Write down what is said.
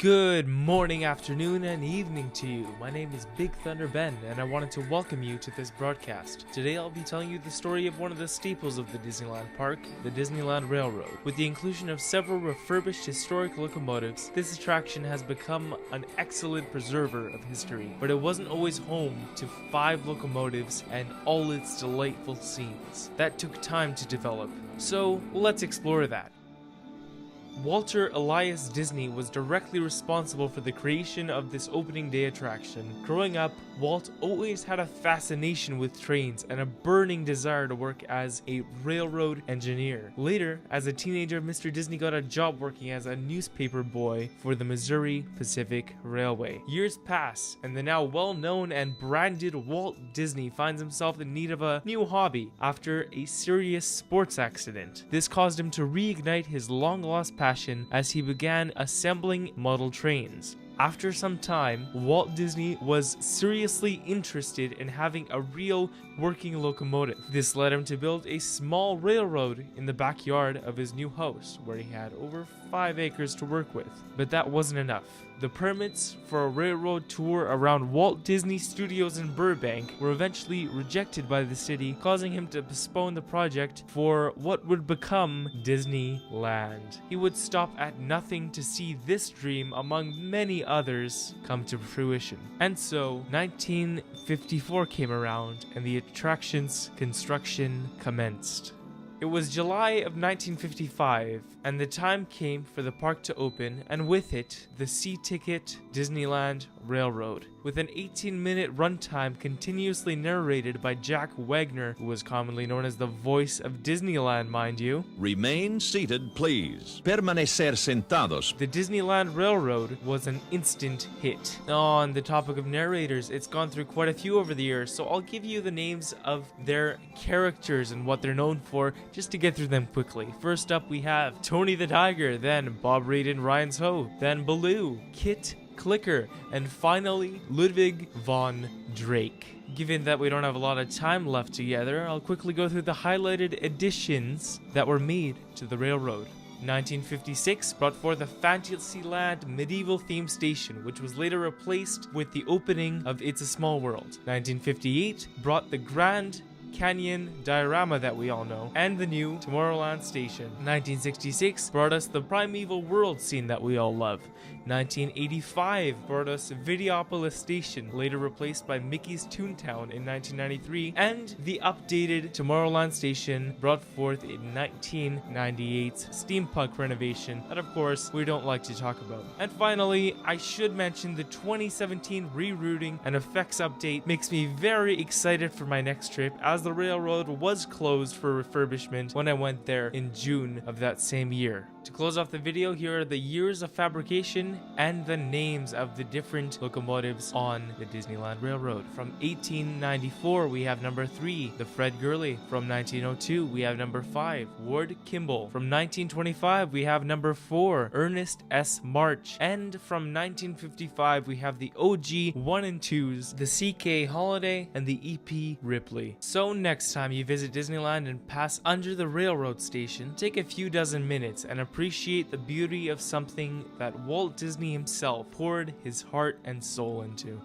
Good morning, afternoon, and evening to you. My name is BigThunderBen, and I wanted to welcome you to this broadcast. Today I'll be telling you the story of one of the staples of the Disneyland park, the Disneyland Railroad. With the inclusion of several refurbished historic locomotives, this attraction has become an excellent preserver of history, but it wasn't always home to 5 locomotives and all its delightful scenes. That took time to develop, so let's explore that. Walter Elias Disney was directly responsible for the creation of this opening day attraction. Growing up, Walt always had a fascination with trains and a burning desire to work as a railroad engineer. Later, as a teenager, Mr. Disney got a job working as a newspaper boy for the Missouri Pacific Railway. Years pass, and the now well-known and branded Walt Disney finds himself in need of a new hobby after a serious sports accident. This caused him to reignite his long-lost passion as he began assembling model trains. After some time, Walt Disney was seriously interested in having a real working locomotive. This led him to build a small railroad in the backyard of his new house, where he had over 5 acres to work with. But that wasn't enough. The permits for a railroad tour around Walt Disney Studios in Burbank were eventually rejected by the city, causing him to postpone the project for what would become Disneyland. He would stop at nothing to see this dream, among many others, come to fruition. And so, 1954 came around, and the attraction's construction commenced. It was July of 1955, and the time came for the park to open, and with it, the C-Ticket Disneyland Railroad. With an 18-minute runtime continuously narrated by Jack Wagner, who was commonly known as the voice of Disneyland, mind you. Remain seated, please. Permanecer sentados. The Disneyland Railroad was an instant hit. On the topic of narrators, it's gone through quite a few over the years, so I'll give you the names of their characters and what they're known for, just to get through them quickly. First up, we have Tony the Tiger, then Bob Reed and Ryan's Ho, then Baloo, Kit Clicker, and finally Ludwig von Drake. Given that we don't have a lot of time left together, I'll quickly go through the highlighted additions that were made to the railroad. 1956 brought forth the Fantasyland medieval theme station, which was later replaced with the opening of It's a Small World. 1958 brought the Grand Canyon diorama that we all know, and the new Tomorrowland station. 1966 brought us the Primeval World scene that we all love. 1985 brought us Videopolis Station, later replaced by Mickey's Toontown in 1993, and the updated Tomorrowland station brought forth in 1998's steampunk renovation that, of course, we don't like to talk about. And finally, I should mention the 2017 rerouting and effects update makes me very excited for my next trip, as the railroad was closed for refurbishment when I went there in June of that same year. To close off the video, here are the years of fabrication and the names of the different locomotives on the Disneyland Railroad. From 1894, we have number 3, the Fred Gurley. From 1902, we have number 5, Ward Kimball. From 1925, we have number 4, Ernest S. March. And from 1955, we have the OG 1 and 2s, the CK Holiday and the EP Ripley. So next time you visit Disneyland and pass under the railroad station, take a few dozen minutes and appreciate the beauty of something that Walt Disney himself poured his heart and soul into.